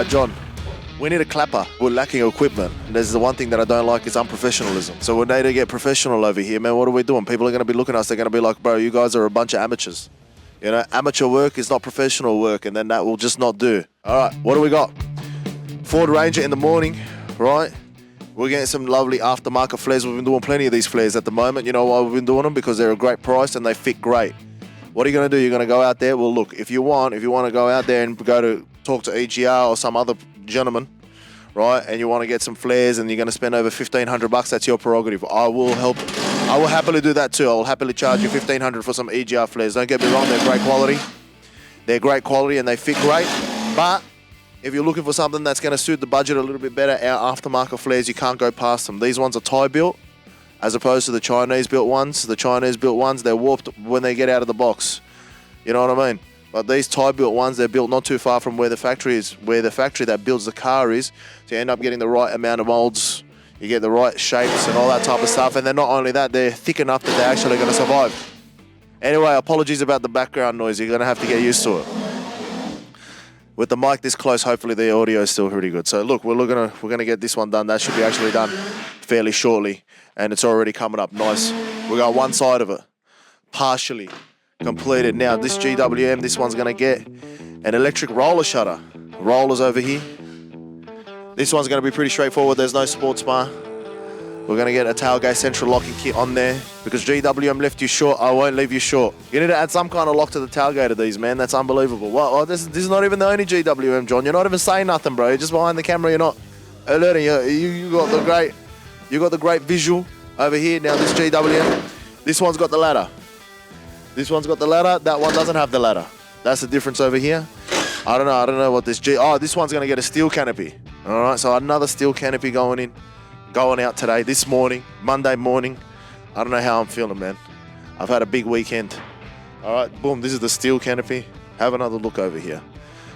Alright, John. We need a clapper. We're lacking equipment. And there's the one thing that I don't like is unprofessionalism. So we need to get professional over here, man. What are we doing? People are going to be looking at us. They're going to be like, bro, you guys are a bunch of amateurs. You know, amateur work is not professional work, and then that will just not do. All right, what do we got? Ford Ranger in the morning, right? We're getting some lovely aftermarket flares. We've been doing plenty of these flares at the moment. You know why we've been doing them? Because they're a great price and they fit great. What are you going to do? You're going to go out there. Well, look, if you want to go out there and go to talk to EGR or some other gentleman, right, and you want to get some flares and you're going to spend over $1,500, that's your prerogative. I will happily do that too. I will happily charge you $1,500 for some EGR flares. Don't get me wrong, they're great quality. They're great quality and they fit great. But if you're looking for something that's going to suit the budget a little bit better, our aftermarket flares, you can't go past them. These ones are Thai built as opposed to the Chinese built ones. The Chinese built ones, they're warped when they get out of the box. You know what I mean? But these Thai built ones, they're built not too far from where the factory is, where the factory that builds the car is. So you end up getting the right amount of molds, you get the right shapes and all that type of stuff. And then not only that, they're thick enough that they're actually going to survive. Anyway, apologies about the background noise. You're going to have to get used to it. With the mic this close, hopefully the audio is still pretty good. So look, we're gonna get this one done. That should be actually done fairly shortly, and it's already coming up nice. We got one side of it partially completed. Now this GWM, this one's gonna get an electric roller shutter. Rollers over here. This one's gonna be pretty straightforward. There's no sports bar. We're going to get a tailgate central locking kit on there because GWM left you short. I won't leave you short. You need to add some kind of lock to the tailgate of these, man. That's unbelievable. Well, this is not even the only GWM, John. You're not even saying nothing, bro. You're just behind the camera. You're not alerting. You got the great visual over here. Now this GWM, this one's got the ladder. This one's got the ladder. That one doesn't have the ladder. That's the difference over here. I don't know what this this one's going to get a steel canopy. All right, so another steel canopy going out today, this morning, Monday morning. I don't know how I'm feeling, man. I've had a big weekend. All right, boom, this is the steel canopy. Have another look over here.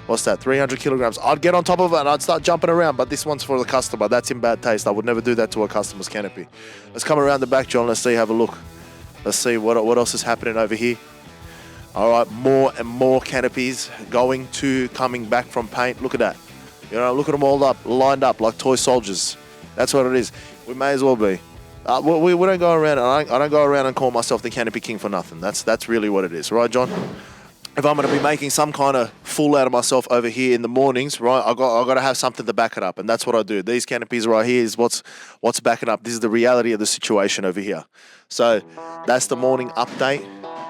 What's that, 300 kilograms? I'd get on top of it and I'd start jumping around, but this one's for the customer. That's in bad taste. I would never do that to a customer's canopy. Let's come around the back, John. Let's see, have a look. Let's see what else is happening over here. All right, more and more canopies coming back from paint. Look at that. You know, look at them all lined up like toy soldiers. That's what it is. We may as well be. We don't go around. I don't go around and call myself the canopy king for nothing. That's really what it is, right, John? If I'm going to be making some kind of fool out of myself over here in the mornings, right, I got to have something to back it up, and that's what I do. These canopies right here is what's backing up. This is the reality of the situation over here. So that's the morning update.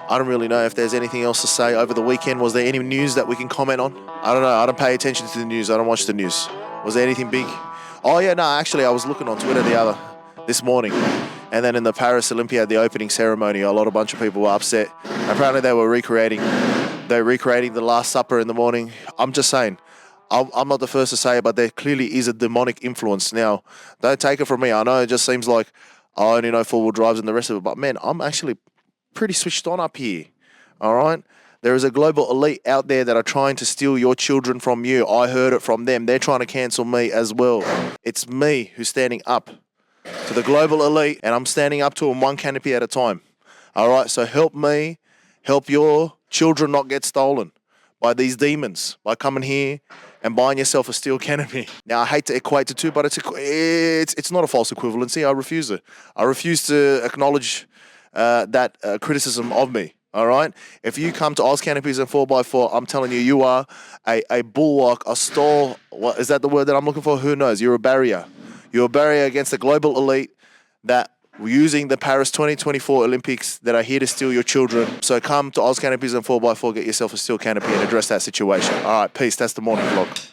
I don't really know if there's anything else to say over the weekend. Was there any news that we can comment on? I don't know. I don't pay attention to the news. I don't watch the news. Was there anything big? Oh yeah, no, actually I was looking on Twitter this morning, and then in the Paris Olympiad, the opening ceremony, a bunch of people were upset. Apparently they were recreating the Last Supper in the morning. I'm just saying, I'm not the first to say it, but there clearly is a demonic influence. Now, don't take it from me. I know it just seems like I only know four-wheel drives and the rest of it, but man, I'm actually pretty switched on up here. All right. There is a global elite out there that are trying to steal your children from you. I heard it from them. They're trying to cancel me as well. It's me who's standing up to the global elite, and I'm standing up to them one canopy at a time. All right, so help me, help your children not get stolen by these demons by coming here and buying yourself a steel canopy. Now, I hate to equate the two, but it's not a false equivalency. I refuse it. I refuse to acknowledge that criticism of me. All right. If you come to Oz Canopies and 4x4, I'm telling you, you are a bulwark, a stall. What is that the word that I'm looking for? Who knows? You're a barrier. You're a barrier against the global elite that using the Paris 2024 Olympics that are here to steal your children. So come to Oz Canopies and 4x4, get yourself a steel canopy and address that situation. All right. Peace. That's the morning vlog.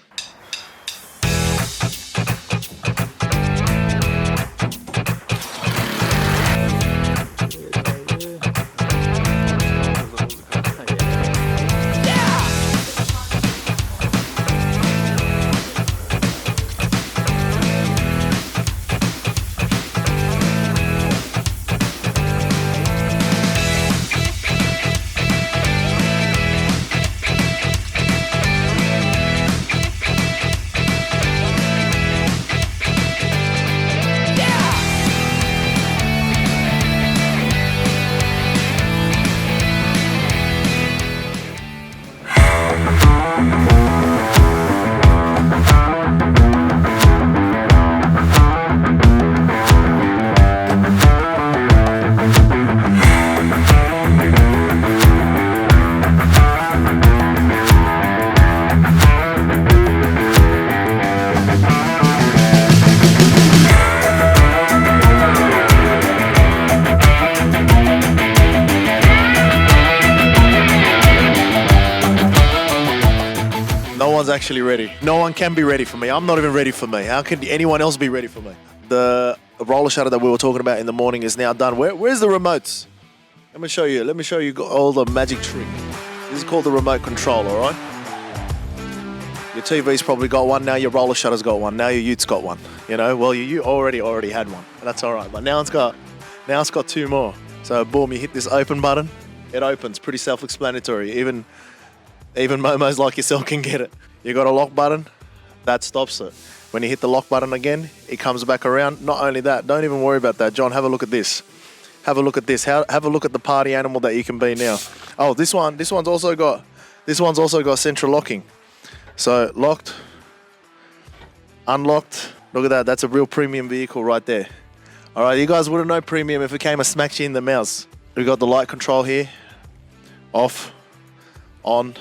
one's actually ready. No one can be ready for me. I'm not even ready for me. How can anyone else be ready for me? The roller shutter that we were talking about in the morning is now done. Where's the remotes? Let me show you. Let me show you all the magic trick. This is called the remote control, all right? Your TV's probably got one. Now your roller shutter's got one. Now your Utes got one. You know, well, you already had one. That's all right. But now it's got two more. So boom, you hit this open button. It opens. Pretty self-explanatory. Even momos like yourself can get it. You got a lock button. That stops it. When you hit the lock button again, it comes back around. Not only that, don't even worry about that. John, have a look at this. Have a look at this. Have a look at the party animal that you can be now. Oh, this one's also got central locking. So locked, unlocked. Look at that. That's a real premium vehicle right there. All right, you guys wouldn't know premium if it came and smacked you in the mouth. We got the light control here. Off, on.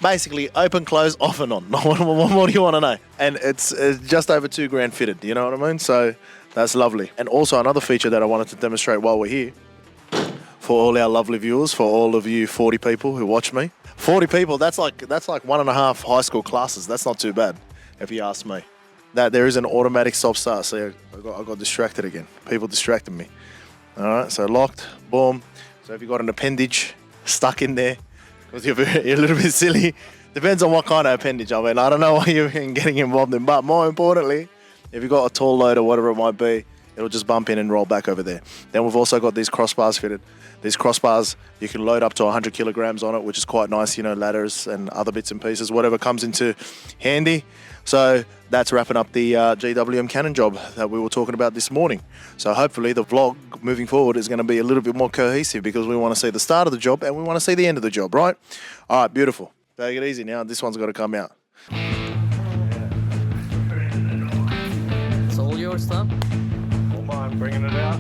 Basically, open, close, off and on. What more do you want to know? And it's just over $2,000 fitted, you know what I mean? So that's lovely. And also another feature that I wanted to demonstrate while we're here, for all our lovely viewers, for all of you 40 people who watch me. 40 people, that's like 1.5 high school classes. That's not too bad, if you ask me. That there is an automatic stop start. So I got distracted again. People distracted me. All right, so locked, boom. So if you've got an appendage stuck in there, because you're a little bit silly. Depends on what kind of appendage. I mean, I don't know what you're getting involved in, but more importantly, if you've got a tall load or whatever it might be, it'll just bump in and roll back over there. Then we've also got these crossbars fitted. These crossbars, you can load up to 100 kilograms on it, which is quite nice, you know, ladders and other bits and pieces, whatever comes into handy. So that's wrapping up the GWM Cannon job that we were talking about this morning. So hopefully the vlog moving forward is going to be a little bit more cohesive, because we want to see the start of the job and we want to see the end of the job, right? All right, beautiful. Take it easy now. This one's got to come out. It's all yours, Tom. All mine, bringing it out.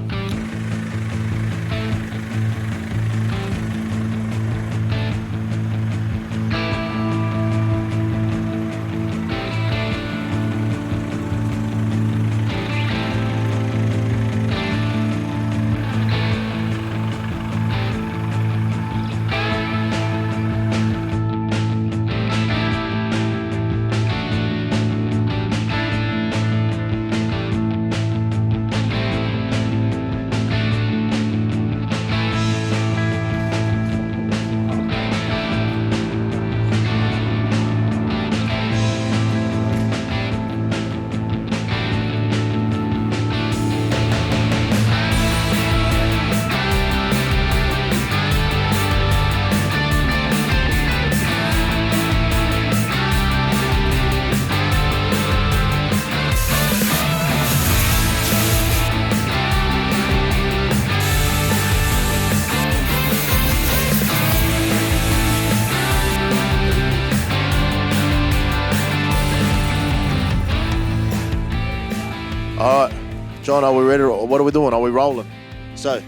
All right, John, are we ready? What are we doing? Are we rolling? So,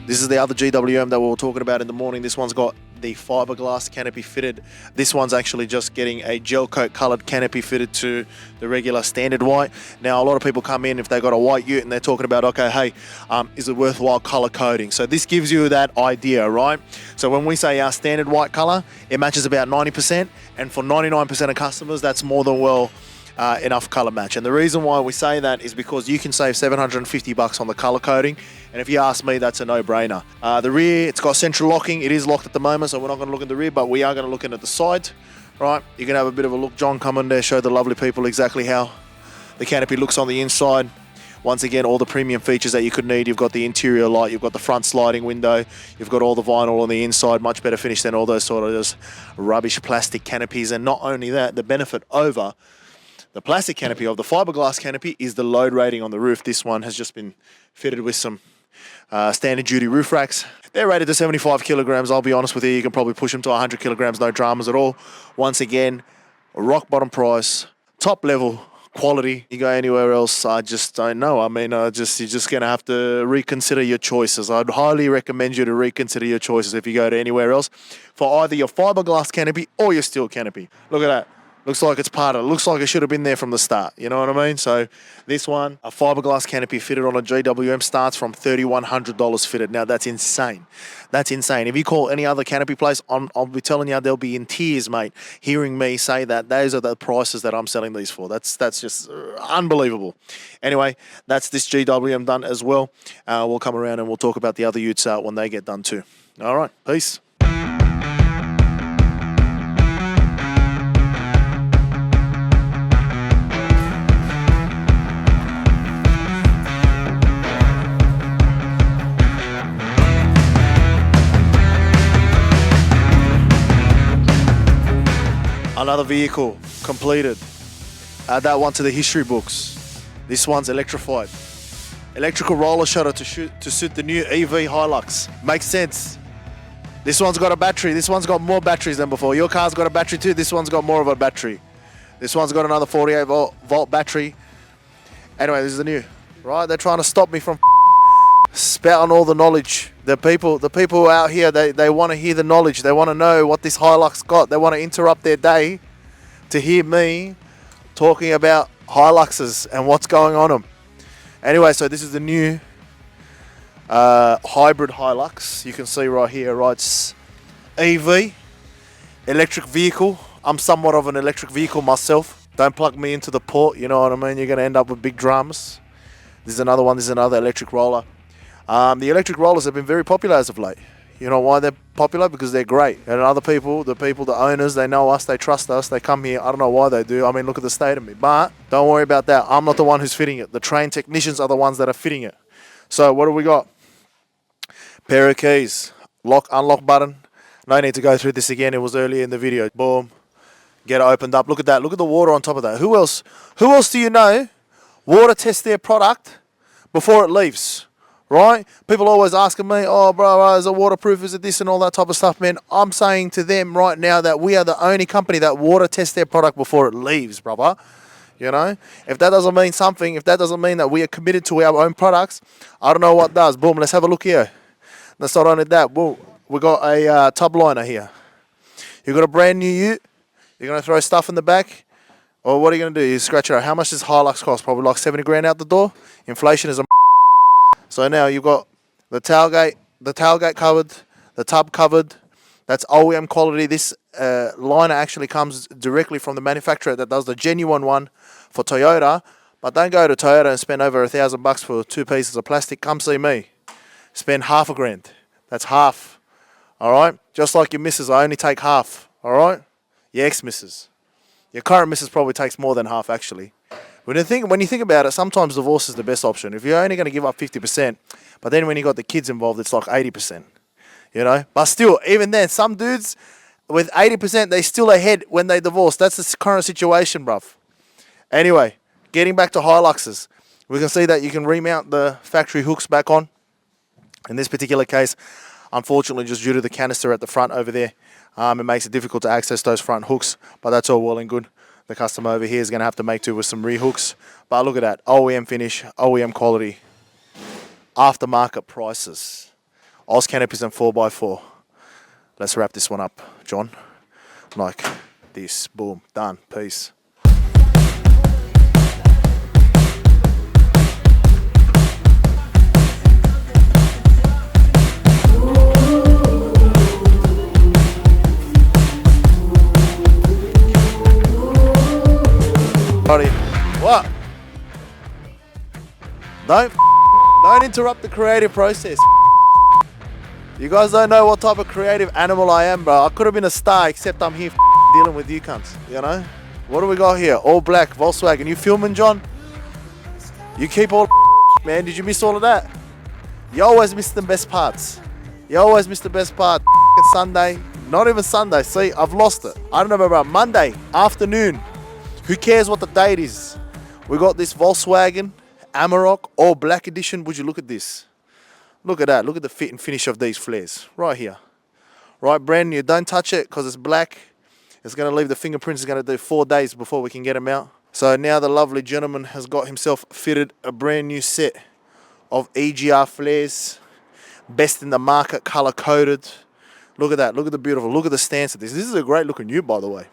this is the other GWM that we were talking about in the morning. This one's got the fiberglass canopy fitted. This one's actually just getting a gel coat colored canopy fitted to the regular standard white. Now, a lot of people come in if they got a white ute and they're talking about, okay, hey, is it worthwhile color coding? So this gives you that idea, right? So when we say our standard white color, it matches about 90%, and for 99% of customers, that's more than well enough color match. And the reason why we say that is because you can save $750 on the color coding, and if you ask me, that's a no-brainer. The rear, it's got central locking. It is locked at the moment, so we're not going to look at the rear, but we are going to look in at the side, right? You can have a bit of a look. John, come in there, show the lovely people exactly how the canopy looks on the inside. Once again, all the premium features that you could need. You've got the interior light, you've got the front sliding window, you've got all the vinyl on the inside, much better finish than all those sort of just rubbish plastic canopies. And not only that, the benefit over the plastic canopy of the fiberglass canopy is the load rating on the roof. This one has just been fitted with some standard duty roof racks. They're rated to 75 kilograms. I'll be honest with you, you can probably push them to 100 kilograms, no dramas at all. Once again, rock bottom price, top level quality. You go anywhere else, I just don't know. I mean, you're just going to have to reconsider your choices. I'd highly recommend you to reconsider your choices if you go to anywhere else for either your fiberglass canopy or your steel canopy. Look at that. Looks like it's part of it. Looks like it should have been there from the start. You know what I mean? So this one, a fiberglass canopy fitted on a GWM starts from $3,100 fitted. Now that's insane. That's insane. If you call any other canopy place, I'll be telling you they'll be in tears, mate, hearing me say that. Those are the prices that I'm selling these for. That's just unbelievable. Anyway, that's this GWM done as well. We'll come around and we'll talk about the other utes when they get done too. All right, peace. Another vehicle completed. Add that one to the history books. This one's electrified. Electrical roller shutter to suit the new EV Hilux. Makes sense. This one's got a battery. This one's got more batteries than before. Your car's got a battery too. This one's got more of a battery. This one's got another 48 volt battery. Anyway, this is the new. Right? They're trying to stop me from spouting all the knowledge. The people out here, they want to hear the knowledge. They want to know what this Hilux got. They want to interrupt their day to hear me talking about Hiluxes and what's going on them. Anyway, so this is the new hybrid Hilux. You can see right here, right? It's EV, electric vehicle. I'm somewhat of an electric vehicle myself. Don't plug me into the port, you know what I mean? You're going to end up with big drums. This is another one. This is another electric roller. The electric rollers have been very popular as of late. You know why they're popular? Because they're great. And other people, the owners, they know us, they trust us, they come here. I don't know why they do. I mean, look at the state of me. But don't worry about that. I'm not the one who's fitting it. The trained technicians are the ones that are fitting it. So what do we got? Pair of keys. Lock, unlock button. No need to go through this again. It was earlier in the video. Boom. Get it opened up. Look at that. Look at the water on top of that. Who else do you know water test their product before it leaves? Right? People always asking me, oh, bro, is it waterproof? Is it this and all that type of stuff, man? I'm saying to them right now that we are the only company that water tests their product before it leaves, brother. You know? If that doesn't mean something, if that doesn't mean that we are committed to our own products, I don't know what does. Boom, let's have a look here. That's not only that. Boom, we got a tub liner here. You've got a brand new ute. You're going to throw stuff in the back. Or what are you going to do? You scratch it out. How much does Hilux cost? Probably like 70 grand out the door. Inflation is a So now you've got the tailgate covered, the tub covered. That's OEM quality. This liner actually comes directly from the manufacturer that does the genuine one for Toyota. But don't go to Toyota and spend over $1,000 for 2 pieces of plastic. Come see me. Spend half a grand. That's half. All right? Just like your missus, I only take half. All right? Your ex-missus. Your current missus probably takes more than half, actually. When you think about it, sometimes divorce is the best option. If you're only going to give up 50%, but then when you got the kids involved, it's like 80%. You know? But still, even then, some dudes with 80%, they still ahead when they divorce. That's the current situation, bruv. Anyway, getting back to Hiluxes. We can see that you can remount the factory hooks back on. In this particular case, unfortunately, just due to the canister at the front over there, it makes it difficult to access those front hooks, but that's all well and good. The customer over here is going to have to make do with some re-hooks. But look at that. OEM finish, OEM quality, aftermarket prices. Oz Canopies and 4x4. Let's wrap this one up, John. Like this. Boom. Done. Peace. What? Don't interrupt the creative process. You guys don't know what type of creative animal I am, bro. I could have been a star, except I'm here dealing with you cunts, you know? What do we got here? All black, Volkswagen. You filming, John? You keep all man. Did you miss all of that? You always miss the best parts. You always miss the best part. Sunday. Not even Sunday. See, I've lost it. I don't know about Monday afternoon. Who cares what the date is? We got this Volkswagen Amarok All Black Edition. Would you look at this? Look at that. Look at the fit and finish of these flares. Right here. Right, brand new. Don't touch it because it's black. It's going to leave the fingerprints. It's going to do 4 days before we can get them out. So now the lovely gentleman has got himself fitted a brand new set of EGR flares. Best in the market, color coded. Look at that. Look at the beautiful. Look at the stance of this. This is a great looking ute, by the way.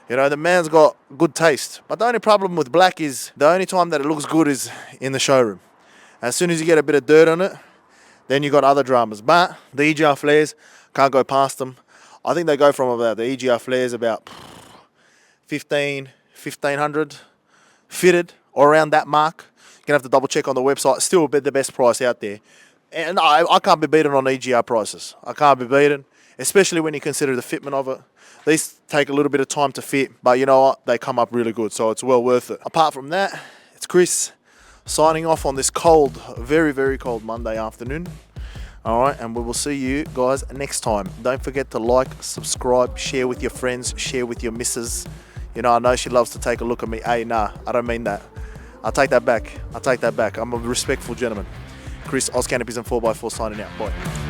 You know, the man's got good taste. But the only problem with black is the only time that it looks good is in the showroom. As soon as you get a bit of dirt on it, then you got other dramas. But the EGR flares, can't go past them. I think they go from about the EGR flares about 1500 fitted or around that mark. You're going to have to double check on the website. Still the best price out there. And I can't be beaten on EGR prices. I can't be beaten, especially when you consider the fitment of it. These take a little bit of time to fit, but you know what? They come up really good, so it's well worth it. Apart from that, it's Chris signing off on this cold, very, very cold Monday afternoon. All right, and we will see you guys next time. Don't forget to like, subscribe, share with your friends, share with your missus. You know, I know she loves to take a look at me. Hey, nah, I don't mean that. I'll take that back. I'm a respectful gentleman. Chris, Oz Canopies and 4x4 signing out. Bye.